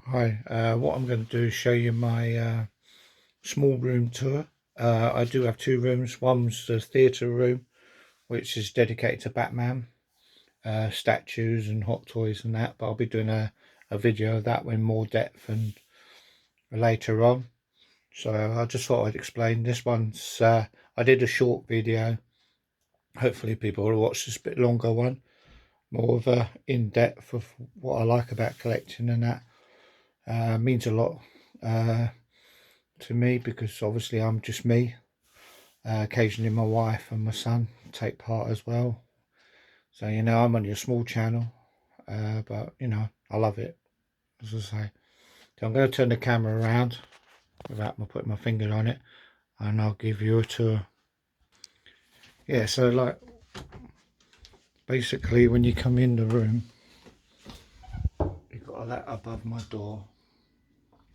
Hi, what I'm going to do is show you my small room tour. I do have two rooms. One's the theatre room, which is dedicated to Batman, statues and hot toys and that, but I'll be doing a video of that in more depth and later on. So I just thought I'd explain. This one's, I did a short video. Hopefully people will watch this bit longer one, more of a in-depth of what I like about collecting and that. Means a lot to me because obviously I'm just me. Occasionally my wife and my son take part as well. So, I'm only a small channel, but, I love it, as I say. So I'm going to turn the camera around without me putting my finger on it, and I'll give you a tour. Yeah, so like, basically when you come in the room, you've got that above my door.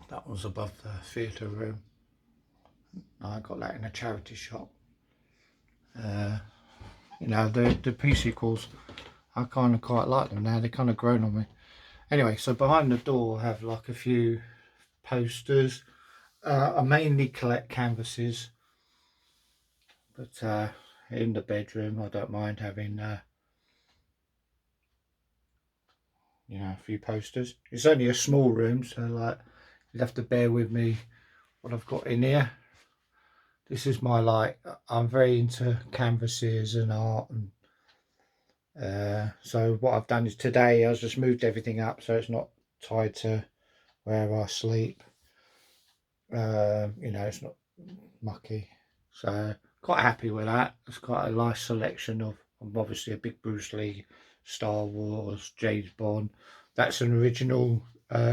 That was above the theatre room. I got that in a charity shop. The PC calls, I kind of quite like them now. They're kind of grown on me. Anyway, so behind the door I have like a few posters. I mainly collect canvases, but in the bedroom I don't mind having a few posters. It's only a small room, so like you'll have to bear with me what I've got in here. This is my I'm very into canvases and art, and so what I've done is today I've just moved everything up so it's not tied to where I sleep. It's not mucky, so quite happy with that. It's quite a nice selection of, I'm obviously a big Bruce Lee, Star Wars, James Bond. That's an original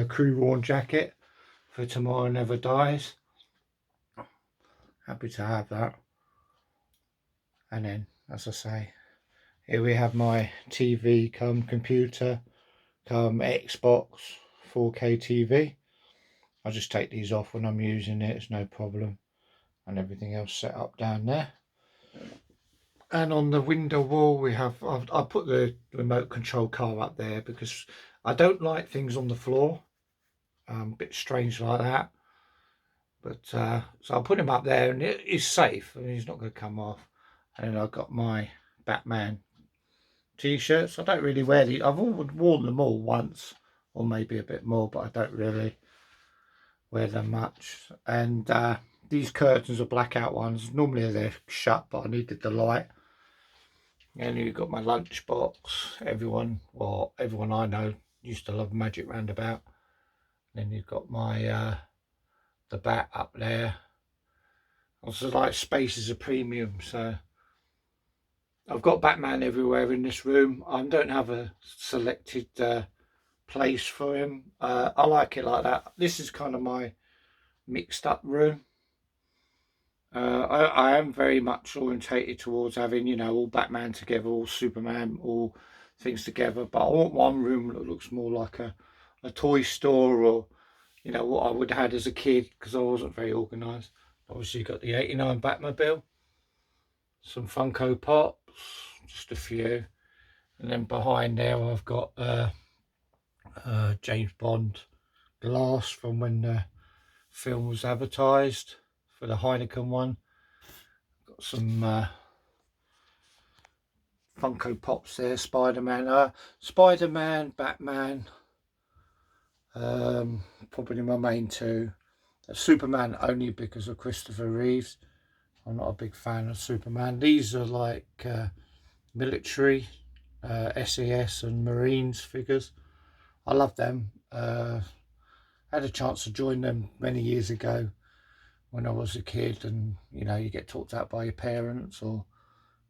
crew worn jacket for Tomorrow Never Dies. Happy to have that. And then, as I say, here we have my TV come computer come Xbox 4K TV. I just take these off when I'm using it, it's no problem. And everything else set up down there. And on the window wall we have, I put the remote control car up there because I don't like things on the floor. A bit strange like that. But so I'll put him up there and it is safe. I mean, he's not going to come off. And then I've got my Batman t-shirts. I don't really wear these. I've worn them all once or maybe a bit more, but I don't really wear them much. And these curtains are blackout ones. Normally they're shut, but I needed the light. And you've got my lunchbox. Everyone I know used to love Magic Roundabout. Then you've got my the bat up there. Also, like, space is a premium, so I've got Batman everywhere in this room. I don't have a selected place for him. I like it like that. This is kind of my mixed up room. I am very much orientated towards having, all Batman together, all Superman, all things together. But I want one room that looks more like a toy store, or, what I would have had as a kid, because I wasn't very organised. Obviously, you've got the '89 Batmobile, some Funko Pops, just a few. And then behind there, I've got James Bond glass from when the film was advertised for the Heineken one. Got some Funko Pops there, Spider-Man, Batman, probably my main two. Superman only because of Christopher Reeves. I'm not a big fan of Superman. These are like military, SAS and Marines figures. I love them. Had a chance to join them many years ago when I was a kid, and you get talked out by your parents, or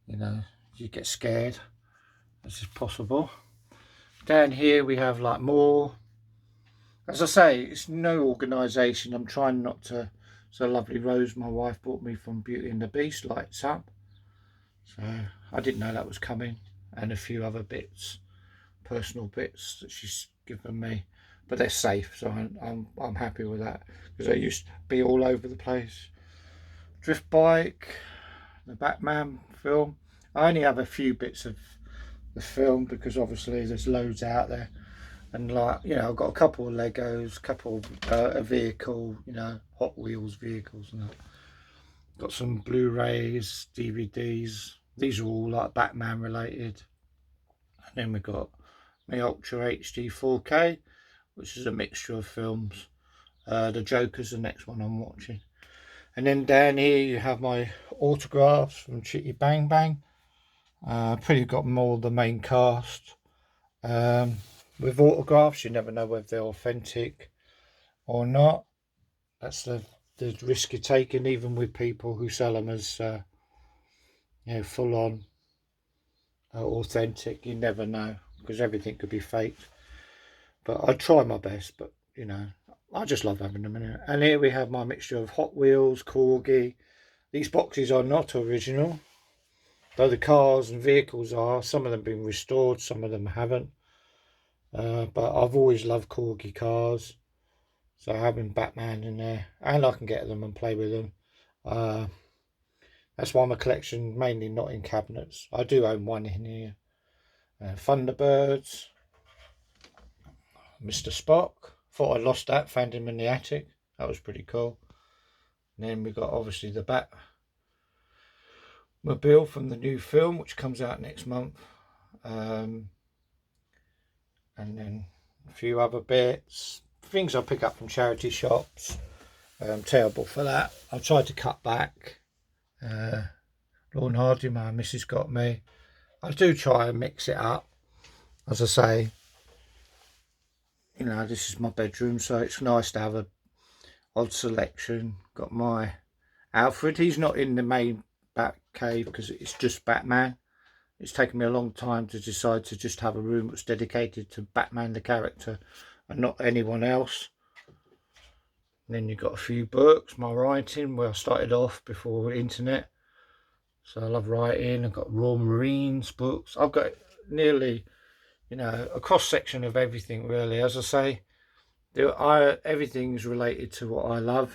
you get scared. This is possible. Down here we have like more. As I say, it's no organisation. I'm trying not to. So lovely Rose, my wife, bought me from Beauty and the Beast, lights up. So I didn't know that was coming, and a few other bits, personal bits that she's given me, but they're safe, so I'm happy with that, because they used to be all over the place. Drift bike, the Batman film. I only have a few bits of the film because obviously there's loads out there. And like, you know, I've got a couple of Legos, couple a vehicle, you know, Hot Wheels vehicles and that. Got some Blu-rays, DVDs. These are all like Batman related. And then we got my Ultra HD 4K, which is a mixture of films. The Joker's the next one I'm watching. And then down here you have my autographs from Chitty Bang Bang. Pretty got more of the main cast. With autographs, you never know whether they're authentic or not. That's the risk you're taking, even with people who sell them as you know, full on authentic. You never know, because everything could be faked. But I try my best. But you know, I just love having them in here. And here we have my mixture of Hot Wheels, Corgi. These boxes are not original, though the cars and vehicles are. Some of them have been restored, some of them haven't. But I've always loved Corgi cars. So having Batman in there, and I can get them and play with them. That's why my collection mainly not in cabinets. I do own one in here. Thunderbirds, Mr. Spock. Thought I lost that, found him in the attic. That was pretty cool. And then we got obviously the Batmobile from the new film, which comes out next month. And then a few other bits. Things I pick up from charity shops. I'm terrible for that. I've tried to cut back. Lawn Hardy, my missus got me. I do try and mix it up. As I say, you know, this is my bedroom, so it's nice to have a odd selection. Got my Alfred. He's not in the main Bat cave because it's just Batman. It's taken me a long time to decide to just have a room that's dedicated to Batman the character and not anyone else. And then you've got a few books, my writing, where I started off before the internet. So I love writing. I've got Royal Marines books. I've got nearly, you know, a cross section of everything really. As I say, everything's related to what I love.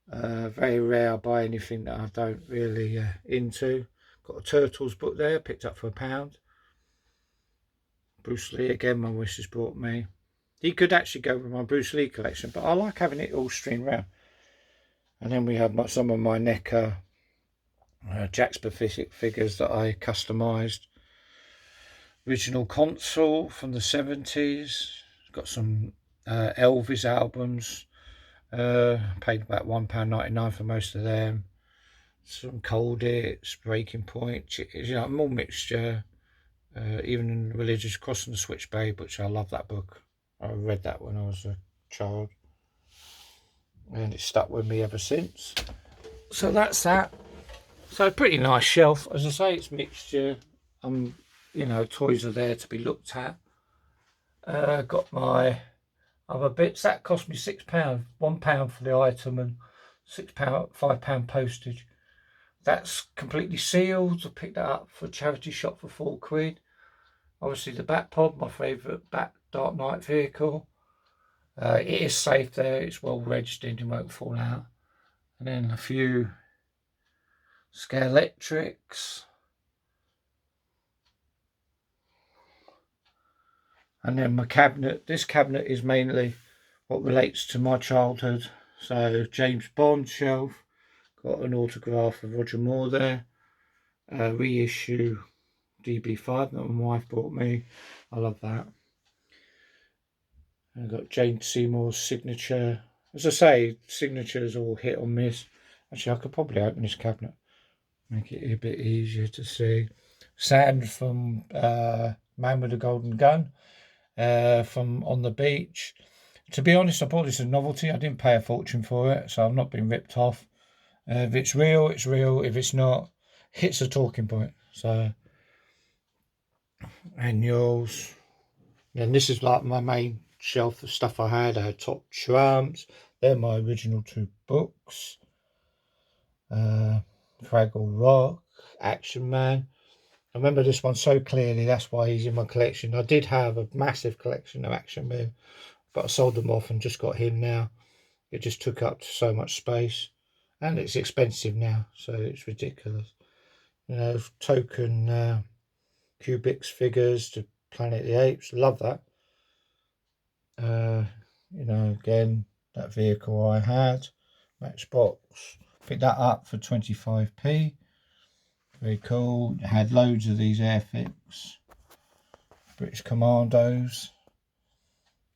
Very rare I buy anything that I don't really into. Got a Turtles book there, picked up for £1. Bruce Lee again, my missus brought me. He could actually go with my Bruce Lee collection, but I like having it all streamed round. And then we have some of my NECA Jack Specific figures that I customised. Original console from the 70s. Got some Elvis albums. Paid about £1.99 for most of them. Some Cold Hits, Breaking Point, you know, more mixture. Even Religious Crossing the Switchblade, which I love that book. I read that when I was a child, and it's stuck with me ever since. So that's that. So pretty nice shelf. As I say, it's mixture. You know, toys are there to be looked at. Got my other bits. That cost me £6. £1 for the item and £5 postage. That's completely sealed. I picked that up for a charity shop for £4. Obviously the Batpod, my favourite Bat Dark Knight vehicle. It is safe there. It's well registered. It won't fall out. And then a few Scalextrics. And then my cabinet. This cabinet is mainly what relates to my childhood. So James Bond shelf. Got an autograph of Roger Moore there. Reissue DB5 that my wife bought me. I love that. I've got Jane Seymour's signature. As I say, signatures all hit or miss. Actually, I could probably open this cabinet, make it a bit easier to see. Sand from Man with the Golden Gun from On the Beach. To be honest, I bought this as a novelty. I didn't pay a fortune for it, so I'm not being ripped off. If it's real, it's real. If it's not, it's a talking point. So, annuals. And this is like my main shelf of stuff I had. I had Top Trumps. They're my original 2 books. Fraggle Rock, Action Man. I remember this one so clearly. That's why he's in my collection. I did have a massive collection of Action Man, but I sold them off and just got him now. It just took up so much space, and it's expensive now, so it's ridiculous. You know, token Cubics figures to Planet of the Apes. Love that. You know, again, that vehicle I had, Matchbox, picked that up for 25p. Very cool. It had loads of these Airfix British Commandos.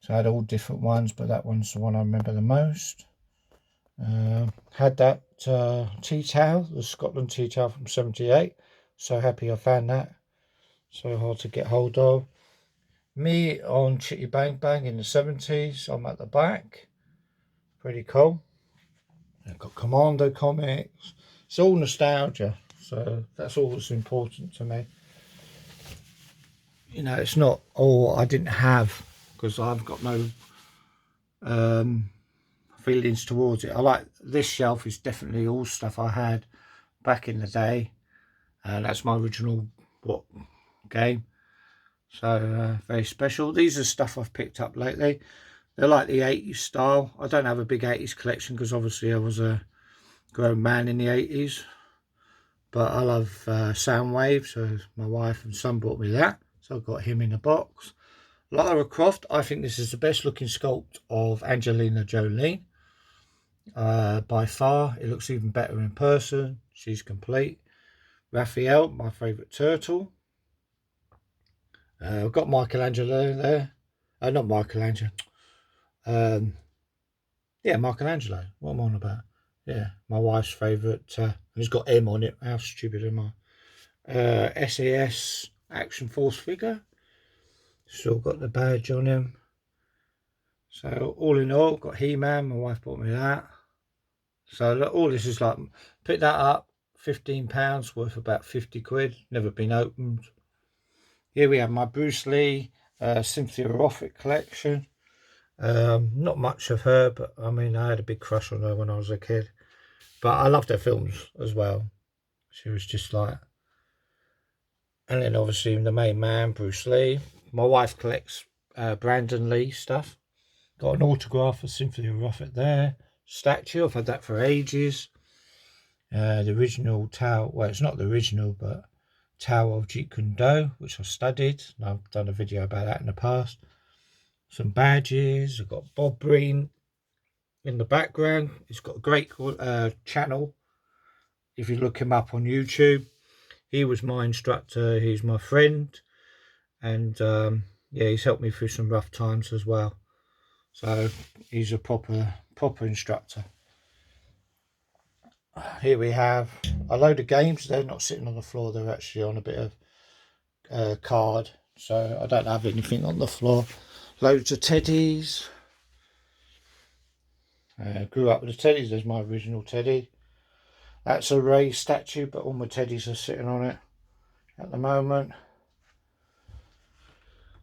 So I had all different ones, but that one's the one I remember the most. Had that tea towel, the Scotland tea towel from 78. So happy I found that. So hard to get hold of. Me on Chitty Bang Bang in the 70s. I'm at the back. Pretty cool. I've got Commando Comics. It's all nostalgia. So that's all that's important to me. You know, it's not all I didn't have, because I've got no feelings towards it. I like this shelf is definitely all stuff I had back in the day, and that's my original game. So very special. These are stuff I've picked up lately. They're like the 80s style. I don't have a big 80s collection because obviously I was a grown man in the 80s, but I love Soundwave, so my wife and son bought me that, so I've got him in a box. Lara Croft, I think this is the best looking sculpt of Angelina Jolie by far. It looks even better in person. She's complete. Raphael, my favourite turtle. I've got Michelangelo there. Not Michelangelo. Yeah, Michelangelo. What am I on about? Yeah, my wife's favourite. And it's got M on it. How stupid am I? SAS Action Force figure. Still got the badge on him. So all in all, got He-Man. My wife bought me that. So all this is like, pick that up, £15, worth about 50 quid. Never been opened. Here we have my Bruce Lee Cynthia Rothwick collection. Not much of her, but I mean, I had a big crush on her when I was a kid. But I loved her films as well. She was just like... And then obviously the main man, Bruce Lee. My wife collects Brandon Lee stuff. Got an autograph of Cynthia Rothwick there. Statue, I've had that for ages. The original Tower, well, it's not the original, but Tower of Jeet Kune Do, which I studied. And I've done a video about that in the past. Some badges. I've got Bob Breen in the background. He's got a great channel. If you look him up on YouTube, he was my instructor. He's my friend, and yeah, he's helped me through some rough times as well. So he's a proper instructor. Here we have a load of games. They're not sitting on the floor. They're actually on a bit of card. So I don't have anything on the floor. Loads of teddies. Grew up with the teddies. There's my original teddy. That's a Ray statue, but all my teddies are sitting on it at the moment.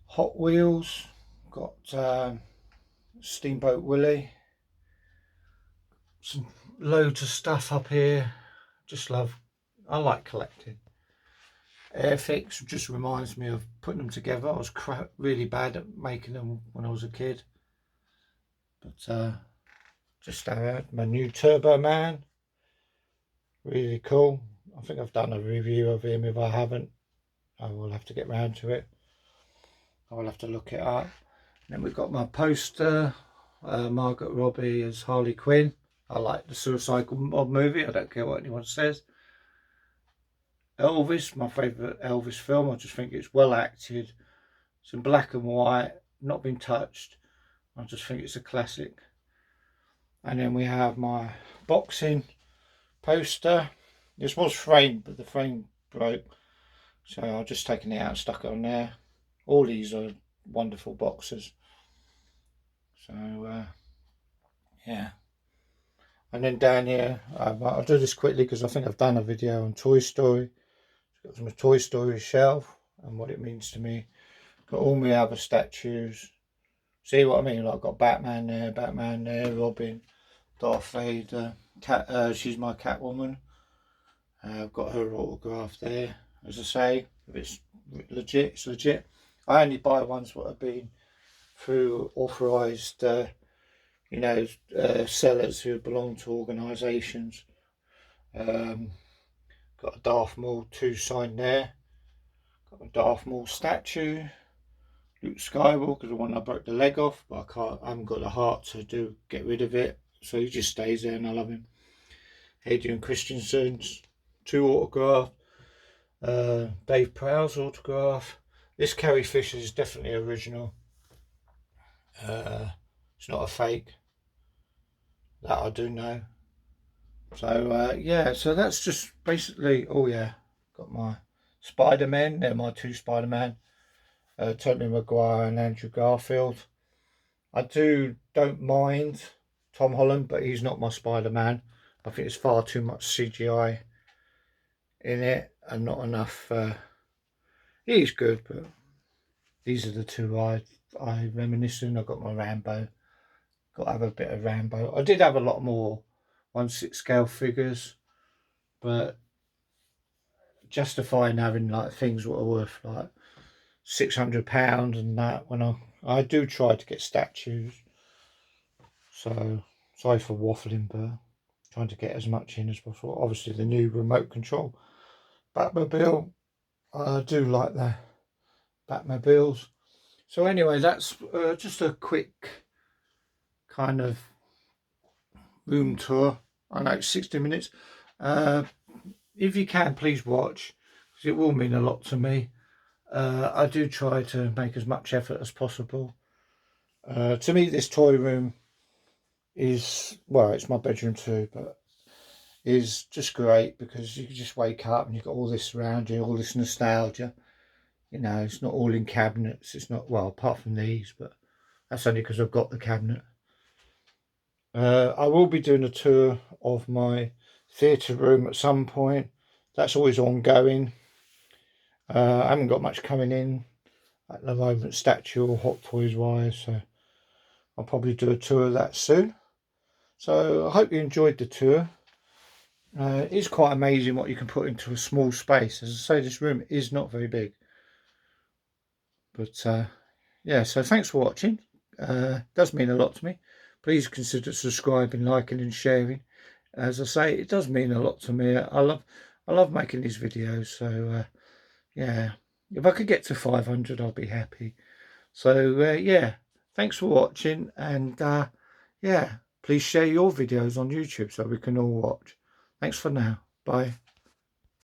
Hot Wheels. Got Steamboat Willie. Some loads of stuff up here. I like collecting. Airfix just reminds me of putting them together. I was really bad at making them when I was a kid. But just my new Turbo Man. Really cool. I think I've done a review of him. If I haven't, I will have to get round to it. I will have to look it up. And then we've got my poster. Margaret Robbie as Harley Quinn. I like the Suicide Mob movie. I don't care what anyone says. Elvis, my favourite Elvis film. I just think it's well acted. It's in black and white, not been touched. I just think it's a classic. And then we have my boxing poster. This was framed, but the frame broke. So I've just taken it out and stuck it on there. All these are wonderful boxes. So, yeah. And then down here, I'll do this quickly because I think I've done a video on Toy Story. Got some Toy Story shelf and what it means to me. Got all my other statues. See what I mean? Like I've got Batman there, Robin, Darth Vader, she's my Catwoman. I've got her autograph there. As I say, if it's legit, it's legit. I only buy ones that have been through authorised, sellers who belong to organisations. Got a Darth Maul 2 sign there. Got a Darth Maul statue. Luke Skywalker, the one I broke the leg off, but I haven't got the heart to get rid of it, so he just stays there, and I love him. Adrian Christensen's 2 autograph, Dave Prowse autograph. This Carrie Fisher is definitely original. It's not a fake. That I do know. So yeah, so that's just basically. Oh yeah, got my Spider-Man. They're my 2 Spider-Man. Tobey Maguire and Andrew Garfield. I don't mind Tom Holland, but he's not my Spider-Man. I think there's far too much CGI in it and not enough. He's good, but these are the 2 I reminiscing. I got my Rambo. Got to have a bit of Rambo. I did have a lot more 1/6 scale figures, but justifying having like things that are worth like £600 and that, when I do try to get statues. So sorry for waffling, but trying to get as much in as possible. Obviously the new remote control Batmobile, I do like the Batmobiles. So anyway, that's just a quick kind of room tour. I know it's 60 minutes. If you can, please watch, because it will mean a lot to me. I do try to make as much effort as possible. To me, this toy room is, well, it's my bedroom too, but is just great because you can just wake up and you've got all this around you, all this nostalgia. You know, it's not all in cabinets. It's not, well, apart from these, but that's only because I've got the cabinet. I will be doing a tour of my theatre room at some point. That's always ongoing. I haven't got much coming in at the moment, statue or Hot Toys wise, so I'll probably do a tour of that soon. So I hope you enjoyed the tour. It's quite amazing what you can put into a small space. As I say, this room is not very big. But yeah, so thanks for watching. Does mean a lot to me. Please consider subscribing, liking and sharing. As I say, it does mean a lot to me. I love making these videos. So yeah, if I could get to 500, I'll be happy. So yeah, thanks for watching, and yeah, please share your videos on YouTube so we can all watch. Thanks for now. Bye.